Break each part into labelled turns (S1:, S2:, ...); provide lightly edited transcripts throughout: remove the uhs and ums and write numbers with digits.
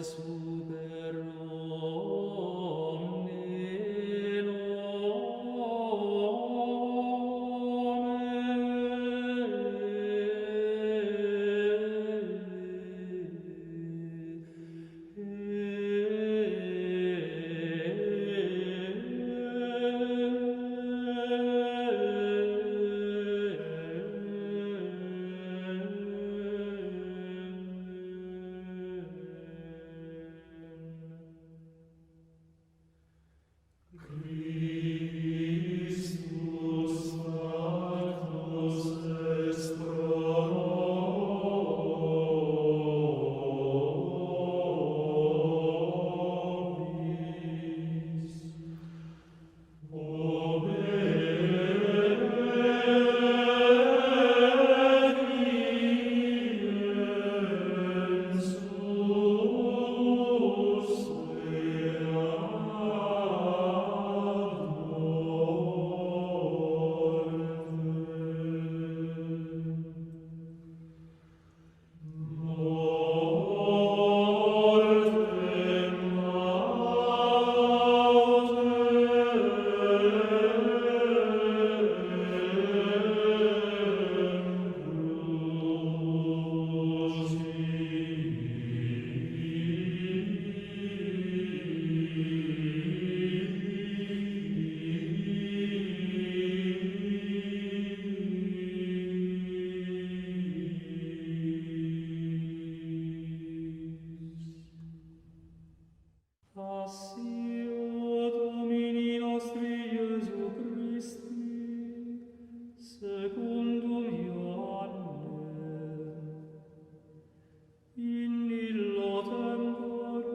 S1: super omne Passio Domini nostri Iesu Christi, secundum Ioannem, in illo tempore,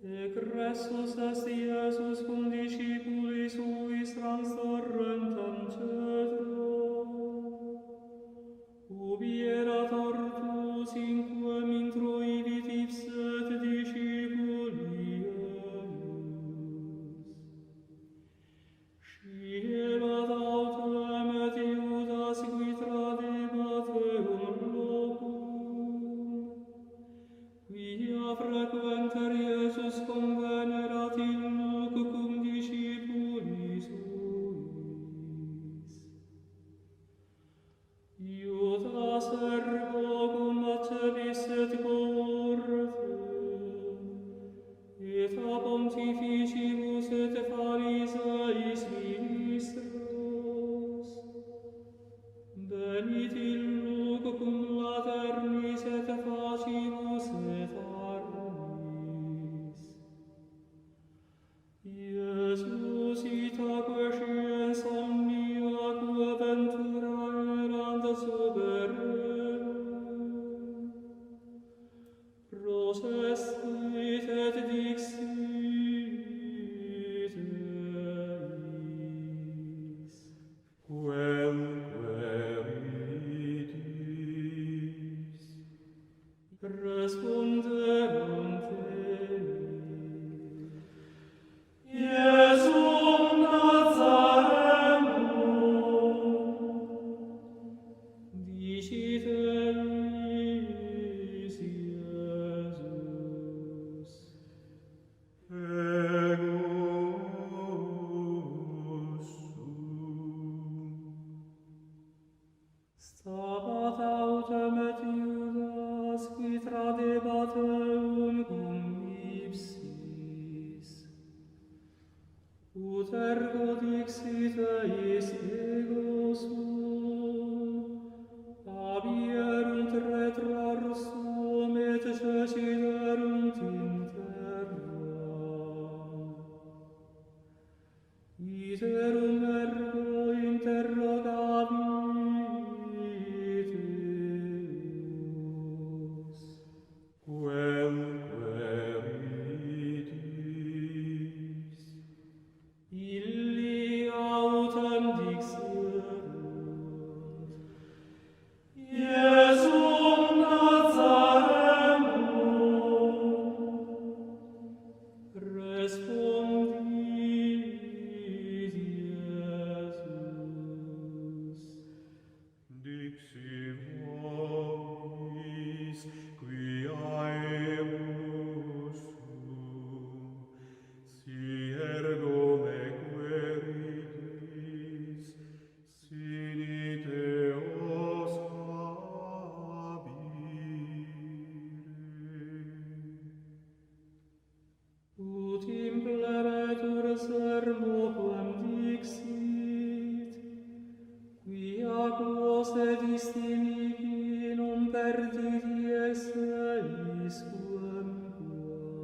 S1: egressus est Iesus cum discipuli suis transtorrentem cedro, ubi erat ortus inquem introivit ipset discipuli eius. Sciebat autem et Iudas qui tradebat eum locum, quia frequenter Iesus convenerat illuc cum discipuli suis. Iudas ergo cum acebis et cohortem, et a pontificibus et Phariseis ministros, venit illuc cum laternis et facibus et armis. Iesus itaque sciens omnia quo ventura erant suberenum, processit et dixit eis, quemque ridis, responderunt Iesum Nazarenum, dicit eis Iesus, egus sum. Stabat autem et Iudas qui tradebat eum cum ipsis, ut ergo dixit eis ego sum, abierunt retrorsum et cesiderunt in terra. Iterum ergo interrogavit Deus, quemque ridis. Illi autem dixerunt, Iesum Nazarenum, respondit Iesus, dixi vobis, qui sed istimici non perditi excellis quemquam.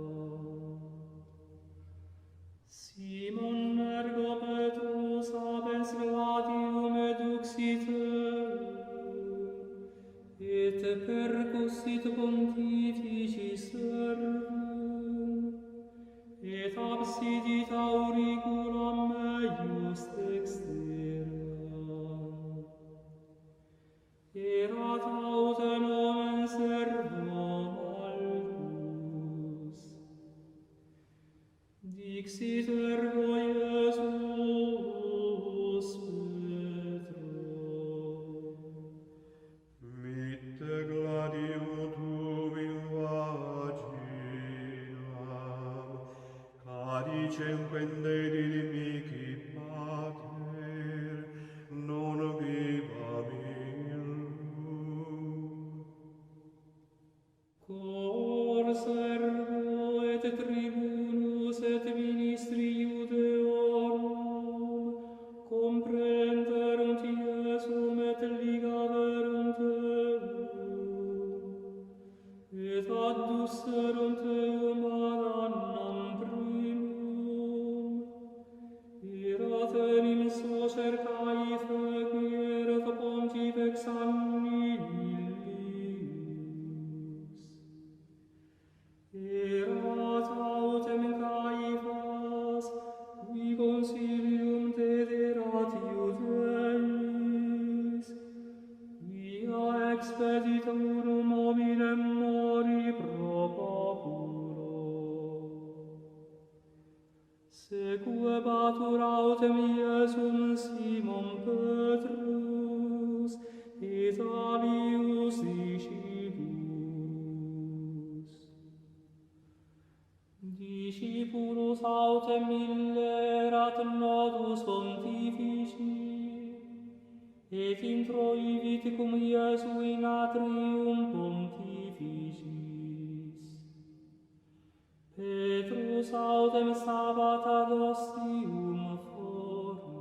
S1: Simon ergo Petrus habens gladium eduxiterum, et percussit pontifici servum, et absidit auriculam meius dexteram. Erat autem omen servum alcus. Dixit ergo Iesus Petro.
S2: Mitte gladium tuum in vaginam, cadicem quende dilimici pater, non vivam illum.
S1: Cor servo et tribunus et ministri Iudeorum comprenderunt Iesum et ligaverunt eum, et addusserunt eum ad annam primum. Erat enim socer Caife, qui erat pontifex anni illius. Erat autem Caifas, qui consilium dederat Iudeis, quia expeditorum hominem mori propaculo. Sequebatur autem Iesum Simon Petrus, et alius discipulus. Discipulus autem illerat nodus pontifici, et introivit cum Iesu in atrium pontificis. Petrus autem stabat ad ostium foris.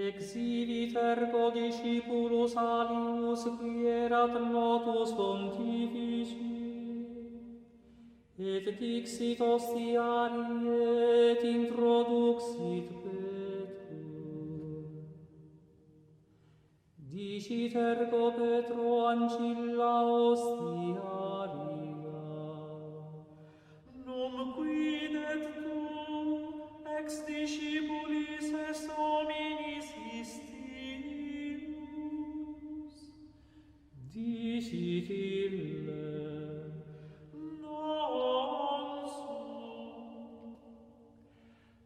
S1: Exhibit ergo discipulus alius qui erat notus pontifici, et dixit ostiari et introduxit Petro. Dicit ergo Petro ancilla ostiaria.
S2: Num quidet tu ex discipulis es hominis istimus?
S1: Dicit ille.
S2: Non sum.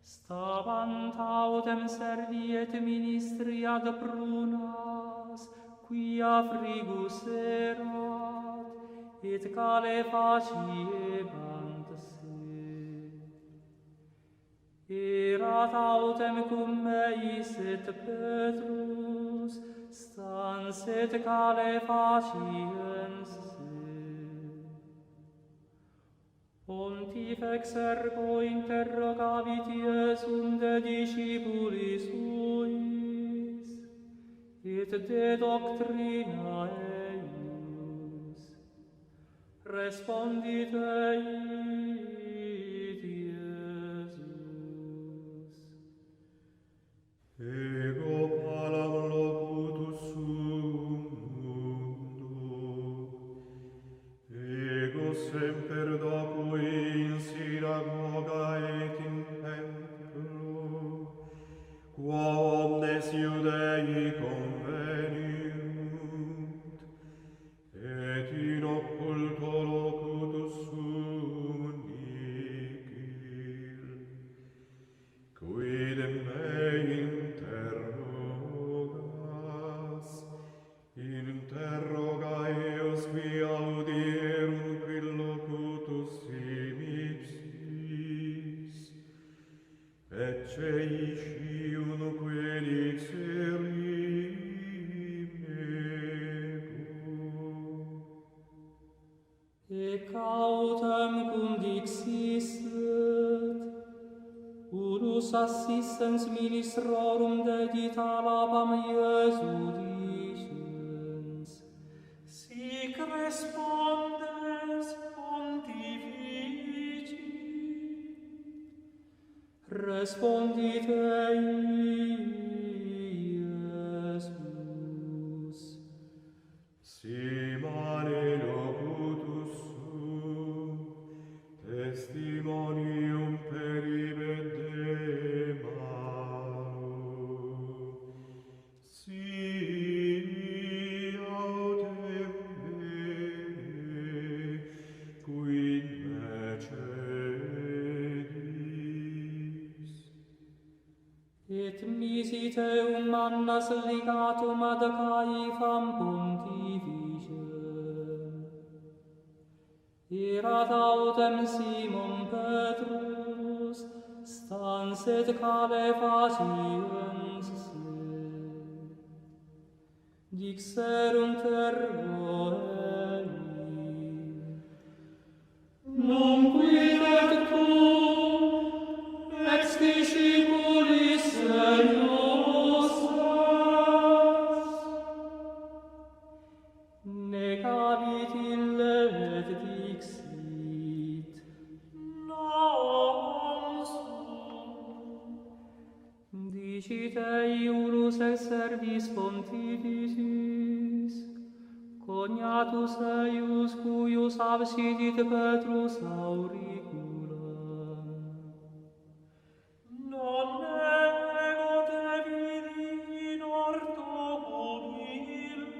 S1: Stavant autem servi et ministri ad prunas, quia frigus erat, et calefaciebant se. Erat autem cum meis et Petrus, stans et calefaciens se. Pontifex ergo interrogavit Iesum de discipulis suis, et de doctrina eius. Respondit eit Iesus.
S2: Ego palam locutus sum mundo, ego semper docui in synagoga et in templo, qua omnes Iudei conveniunt, et in occulto locutus sum nihil, quidem me interroga eos qui audierum quil locutus ipsis, ecce iscium quelix erim ego.
S1: Ec autem cum dixisset, unus Cursus assistens ministrorum dedita labam Iesu dicens. Sic respondes pontifici. Respondit ei Iesus.
S2: Si mare locutus sum, testimonium peribet Demarum. Si autem bene, quid mercedis.
S1: Et misiteum mannas ligatum ad Caefam pontificem. Erat autem Simon Petrus, stans et calefaciens se. Dixerunt ergo ei. Non quidet tu, ex discipulis eius est. Negavit ille et dixit, non sum. Dicit eiurus ex servis pontificis, cognatus eius cuius absidit Petrus auriculam. Non ego te vidi in orto humilum.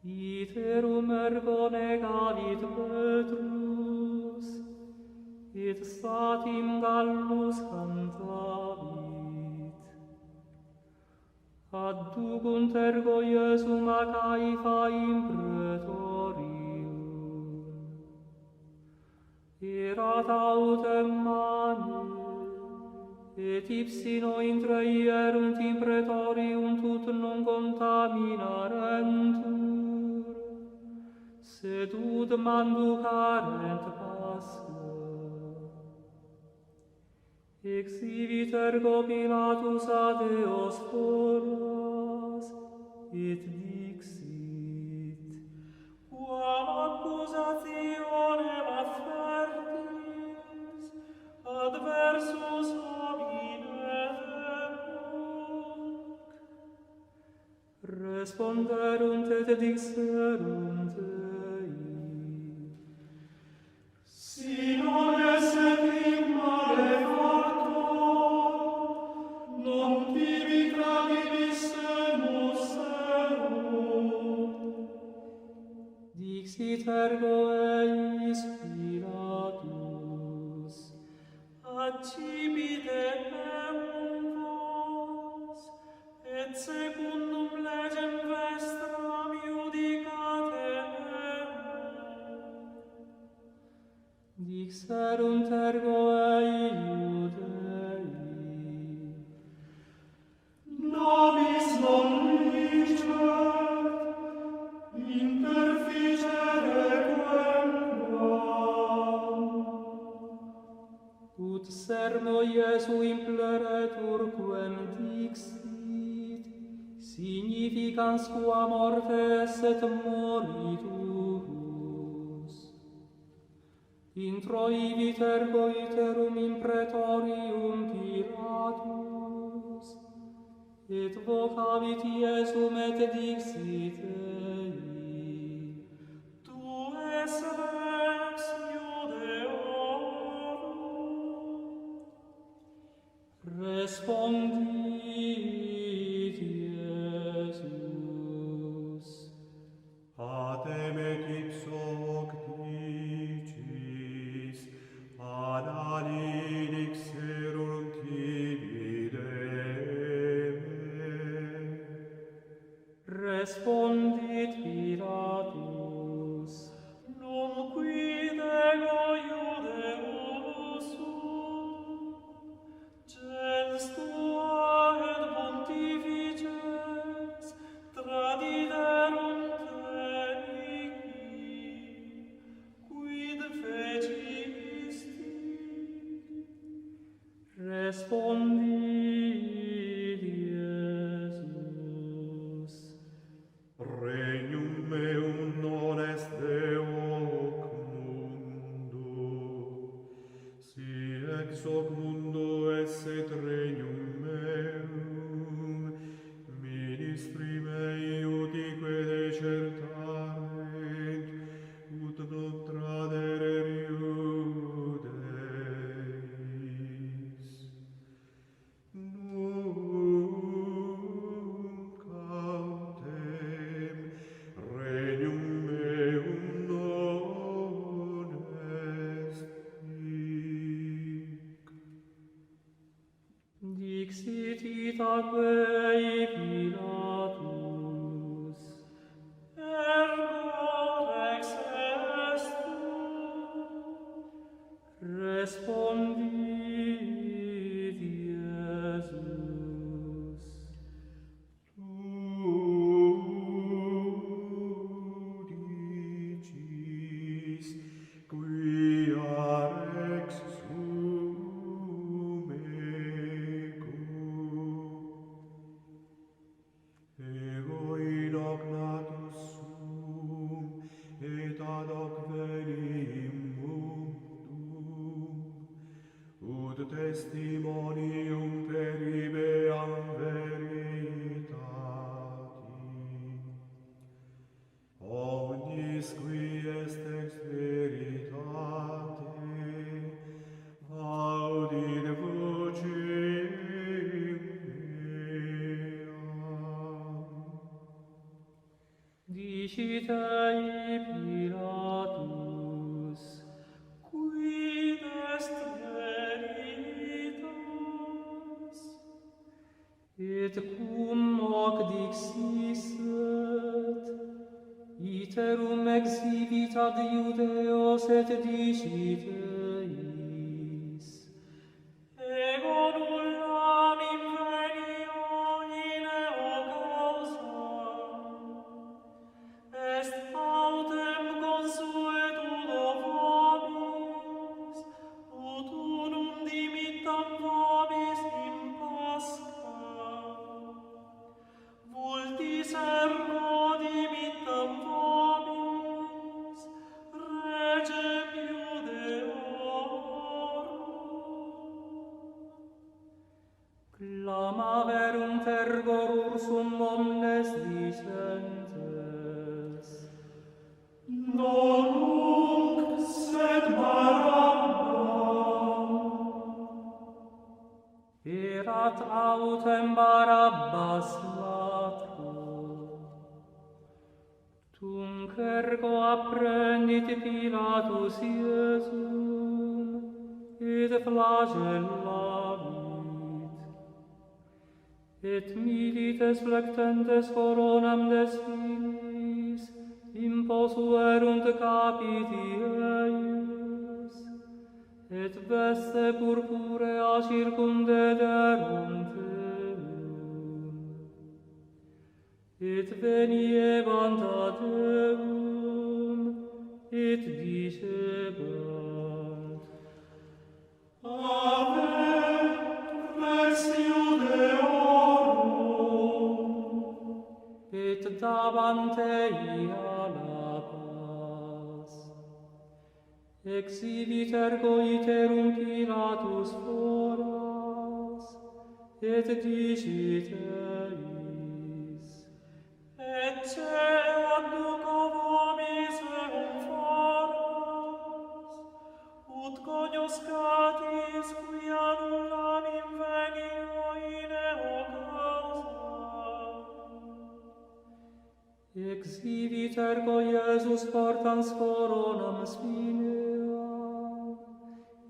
S1: Iterum ergo negavit Petrus, et satim gallus cantavit. Adducunt ergo Iesum a Caefaim praetorium. Erat autem mane, et ipsino intraierunt in praetorium tut non contaminarentur, sed ud manducarent Pascha. Exhibit ergo Pilatus ad eos foras, et dixit, quam accusationem affertis, adversus hominem hoc. Responderunt et dixerunt ei, si non esse hic malefactor, non tibi tradivissemus erunt. Dixit ergo eis Pilatus, accipite eum vos, et secundum legem vestram iudicate eum. Dixerunt ergo ei Iudei, nobis non licet interficere quem quam. Ut sermo Iesu impleretur quem dixit, significans qua mortes et moriturus. Introivit ergo iterum in praetorium Pilatus, et vocavit Iesum et dixit ei, tu es rex Iudeorum. Respondit Iesus,
S2: Patem et ipso hoc dicis, ad ali dixerunt tibi deme.
S1: respondit Pilatus, non quid ego Iudeus sum, gens tua et pontifices tradiderunt enici, quid fecisti? Respondit Iesus.
S2: Regnum meum non est de hoc mundo. Si ex hoc mundo esset regnum meum, ministri mei utique decertarent, ut non tradere riudeis. Nunc autem regnum meum non est hic.
S1: Dixit itaque Pilatus, ergo rex est tu. Respondit Iesus.
S2: Tu dicis, quia rex sum ego. Ego in hoc natus sum, et ad hoc veni in mundum, ut testimonium per ibeam veritati. Omnis qui est ex veritate, audit vocem meam.
S1: Dicit ei Pilatus, quid est veritas? Et cum hoc dixisset, iterum exhibit ad Iudeos et dicit eis, ego nullam invenio in eo causa, est autem consuetudo vobis, ut unum dimittam vobis in Pascha. Vultis ergo dimittam vobis, regem Iudeorum. Clamaverunt ergo ursum omnes dicentes, non nunc sed Barabba. Erat autem Barabbas latro. Tunc ergo apprendit Pilatus Iesum, et flagellavit. Et milites flectentes coronam de spinis, imposuerunt capiti eius, et veste purpurea circundederunt eum. Et veniebant ad eum, et dicebant, Ave, Rex Iudeorum, et dabant ei alla paz. Exhibit ergo iterum Pilatus foras, et dicit eis, ecce adduco vobis eum foras, ut cognoscatis quia nullam invenio in eo causa. Exhibit ergo Iesus portans coronam spinea,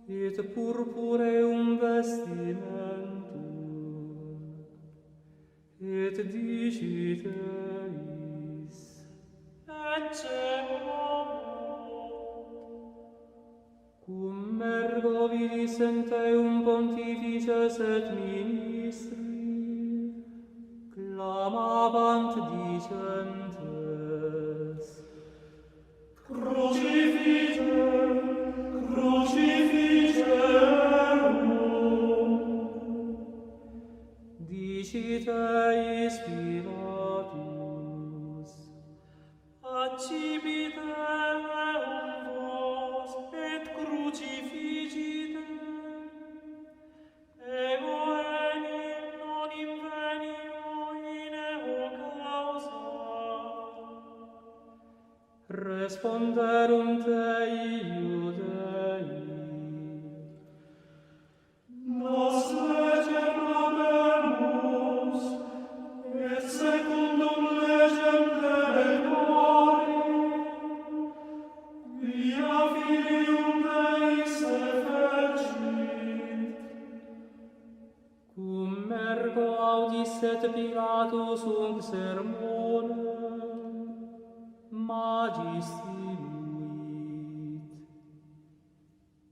S1: et purpureum vestimentum, et dicit eis, ecce homo. Cum ergo vidis eum pontifices et ministri, clamabant dicentes, Crucifice, crucificerum. Diciteis Pilatus, accipite eum vos et crucificite, ego enim non invenio in eo causa. Responderunt ei Iudei, nos legem habemus, et secundum legem delectori, via Filium Dei se fecit. Cum ergo audisset Pilatus unc sermonem, magis diluit,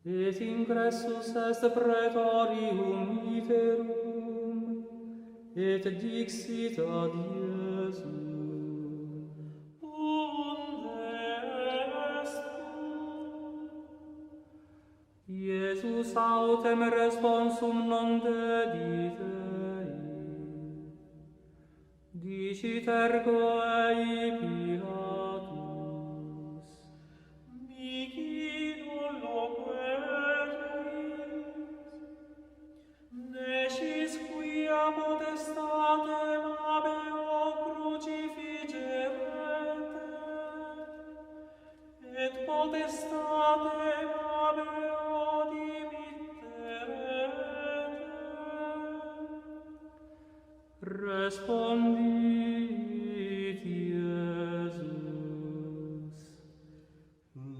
S1: et ingressus est praetorium iterum, et dixit ad Iesum, unde est tu? Iesus autem responsum non dedit ei, dicit ergo ei Pilatus, mihi non loqueris, nescis quia potestatem habeo crucifigerete, et potestatem habeo dimitterete. Respondit Iesus,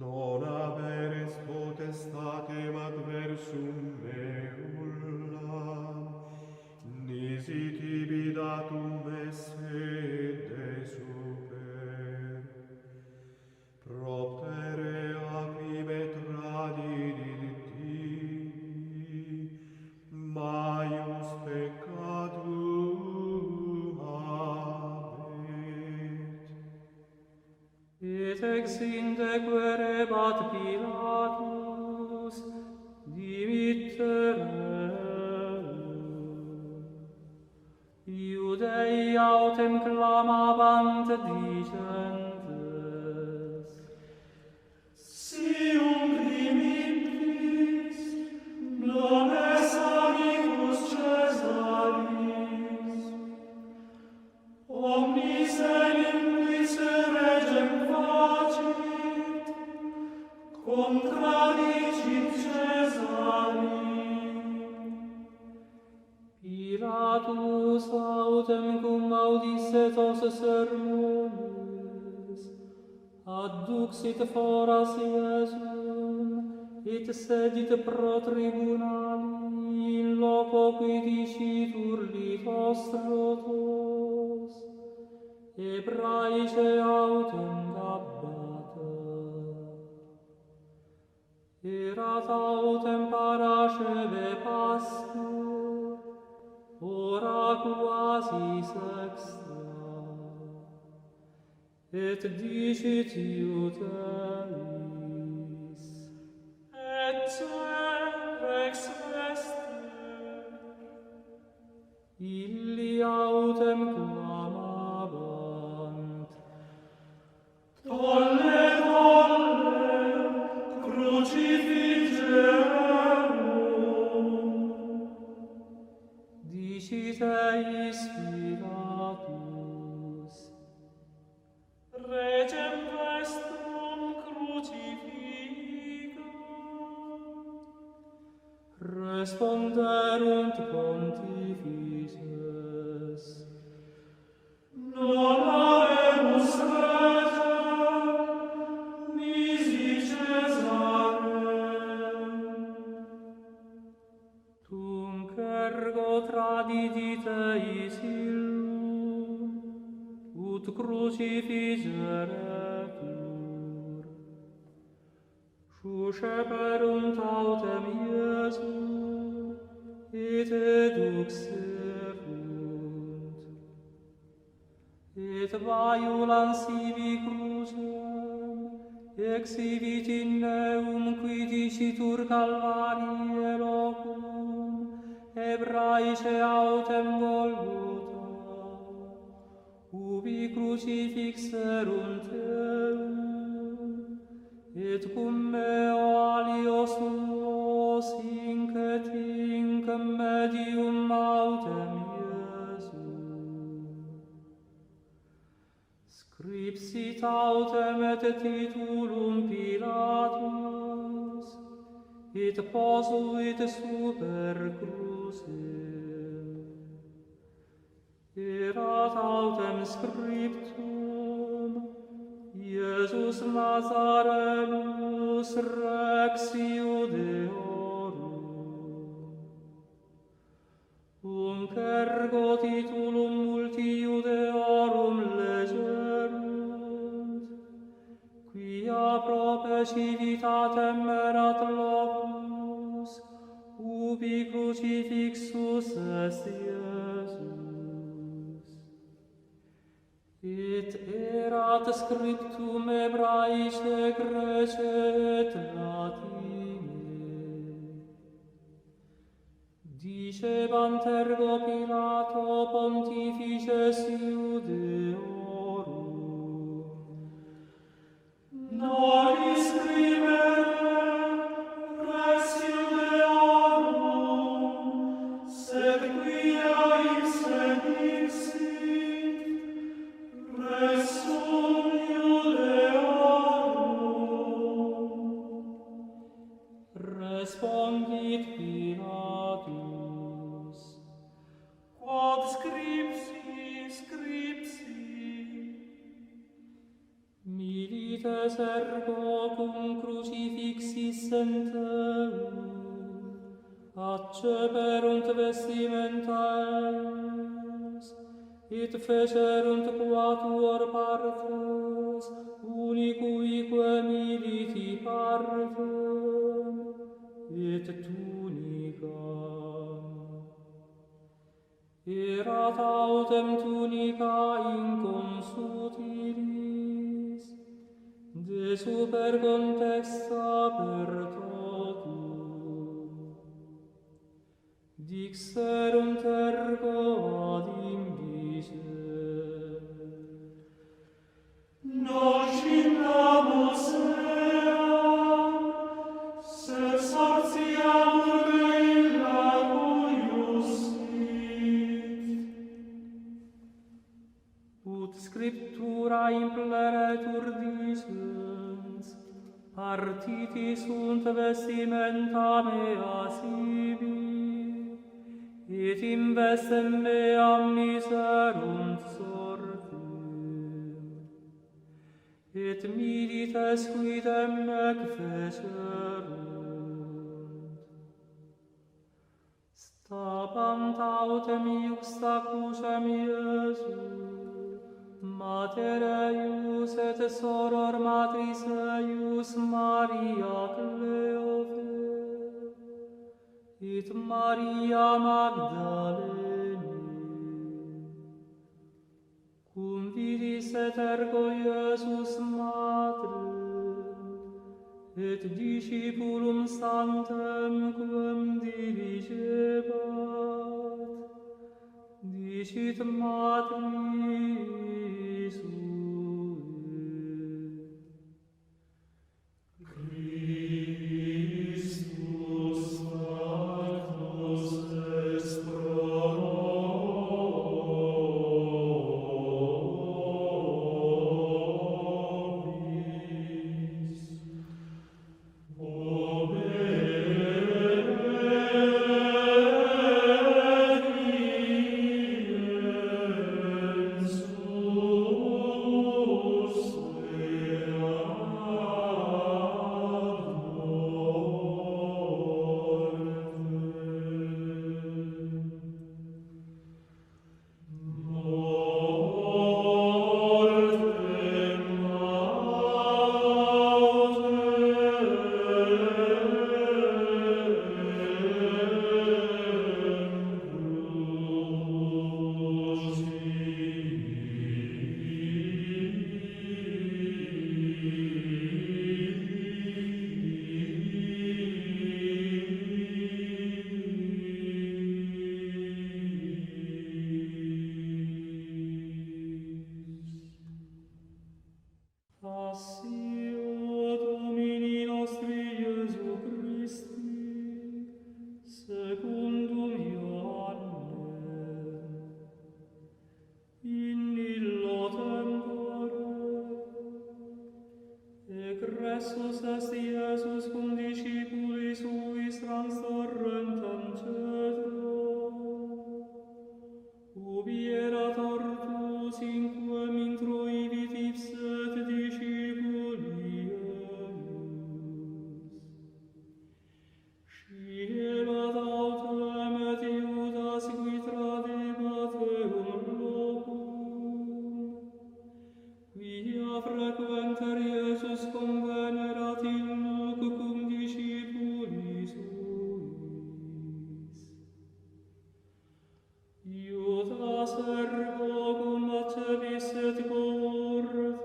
S2: Non haberis potestatem adversum meum, nisi tibi datum esse de super. Proptere acrime tradidit tibi, maius peccatum habet.
S1: et ex inde querebat Pilatus, dimittere. Iudei autem clamabant dicentes, si unc dimittis, non es amicus Caesaris, omnis enim quis regem facit, contradicit Caesarim. Pilatus autem cum audisset os sermones, adduxit foras Iesum, et sedit pro tribunali in loco qui dicitur litos trotos, Hebraice autem Gabbata. Erat autem parasceve Paschae, ora quasi sexta, et dicit Iudeis, rex vester. Illi autem clamabant, tolle, tolle, crucifigerum. Dicit eis Pilatus, regem vestrum crucifica. Responderunt pontifices, non habemus regem, nisi Caesarem. Tunc ergo tradidit eis illum, ut crucifigeretur. Susceperunt autem Iesum, et eduxerunt, et vaiulans ibi crucem, exhibit in eum qui dicitur Calvarie locum, Hebraice autem Golgotha. ubi crucifixerunt eum, et cum meo alios tuos incet medium autem Iesum. Scripsit autem et titulum Pilatus, et posuit super crucem. Erat autem scriptum, Iesus Nazarenus Rex Iudeorum. Unc ergo titulum multi Iudeorum legerunt, quia prope civitatem erat locus, ubi crucifixus est Iesus. Et erat scriptum Hebraice, Grece et Latine. Dicebant ergo Pilato pontifices Iudeorum: Nobis scribere Rex Iudeorum, sed quia ipse dixit Resum Iudeorum. Respondit Pilatus: Quod scripsi, scripsi. Milites ergo cum crucifixis senterunt, acceperunt vestimenta eis, et fecerunt quatuor partes, unicuique militi partem, et tunicam. Erat autem tunica inconsutilis, de super contexta per totum. Dixerunt ergo ad imbice: Nos indamus eam, sed sortiamur de illa cuius sit. Ut scriptura impleretur dicens: Partiti sunt vestimenta mea sibi, et in vestem meam miserunt sortem, et milites quidem nec fecerunt. Stabant autem iuxta crucem Iesu, Mater eius et soror matris eius Maria Cleofe, et Maria Magdalene. Cum vidis et ergo Iesus Matrem, et discipulum santem quem diligebat, dicit matris sue: Christus Sanctus est pro nobis. Obediens est Iesus cum discipulis suis transtorrentem cetro. Ubi erat ortus in quem introivit ipset discipuli eius. Sciebet autem et Iudas qui tradebat eum locum, quia frequenter Iesus convenerat illuc cum discipulis suis. Iudas ergo cum accepis et cohortem,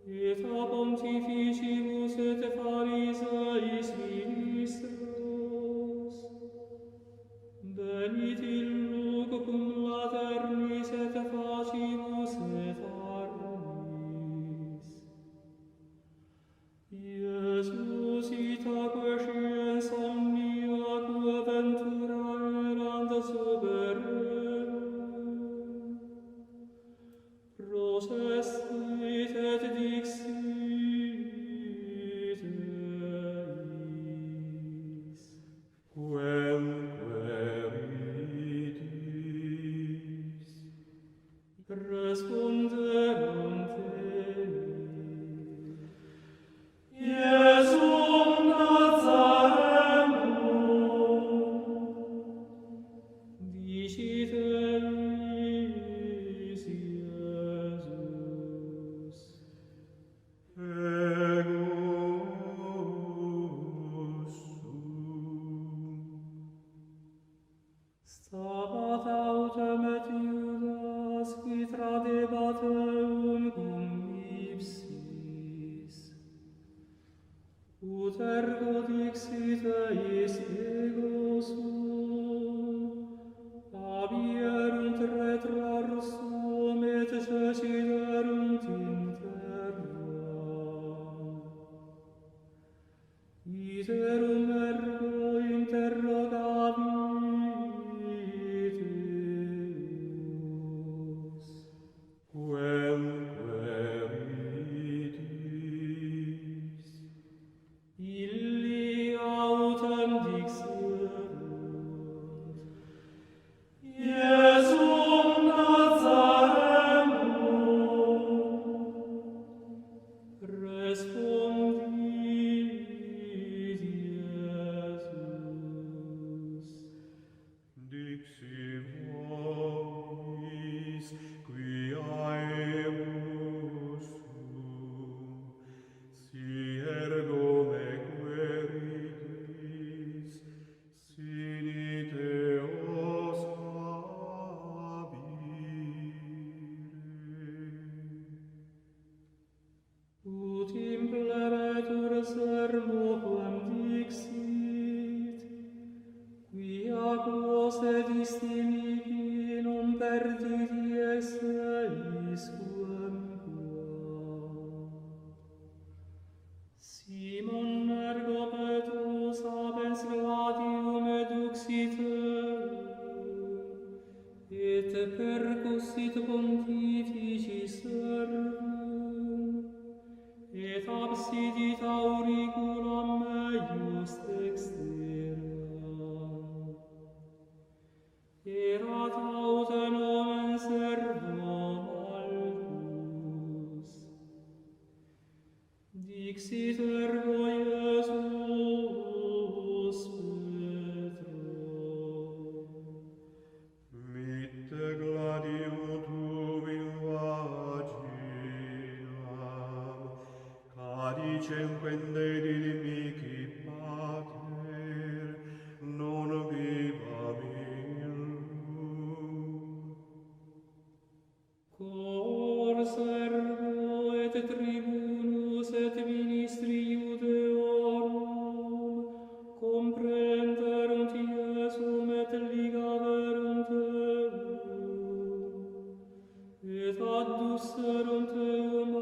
S1: et a pontificibus et Phariseis ministros, venit illuc cum laternis et facibus et armis. Iesus itaque sciens omnia quo ventura erant suberenum, processit et dixit eis.
S2: Quem queritis?
S1: Responderunt ei:
S2: Iesum Nazarenum.
S1: Dicit eis Iesus:
S2: Egus sum.
S1: Stabat autem et Iudas qui tradebat eum cum ipsis. Ut ergo dixit eis ego sum, abierunt retrorsum et cesiderunt in terra. Iterum ergo interrogavit Deus.
S2: Quem queritis?
S1: Illi autem dixerunt:
S2: Iesum Nazarenum.
S1: Respondit Iesus:
S2: Dixi vobis quia ebus sum, si ergo me queritis, sine Deos habire.
S1: Ut impleretur sermo quam dixit, quia quos et istimici non perdit eis quam qua. Simon ergo Petrus habens gladium eduxit et percussit pontifici servum, et absidit auriculam meius dextera. Erat autem nomen servo Malchus. Dixit ergo Iesus Petro:
S2: Mitte gladium tuum in vaginam, cadicem quende dimici pater, non vivam illum.
S1: Cor servo et tribunus et ministri Iudeorum comprenderunt Iesum et ligaverunt eum, et addusserunt eum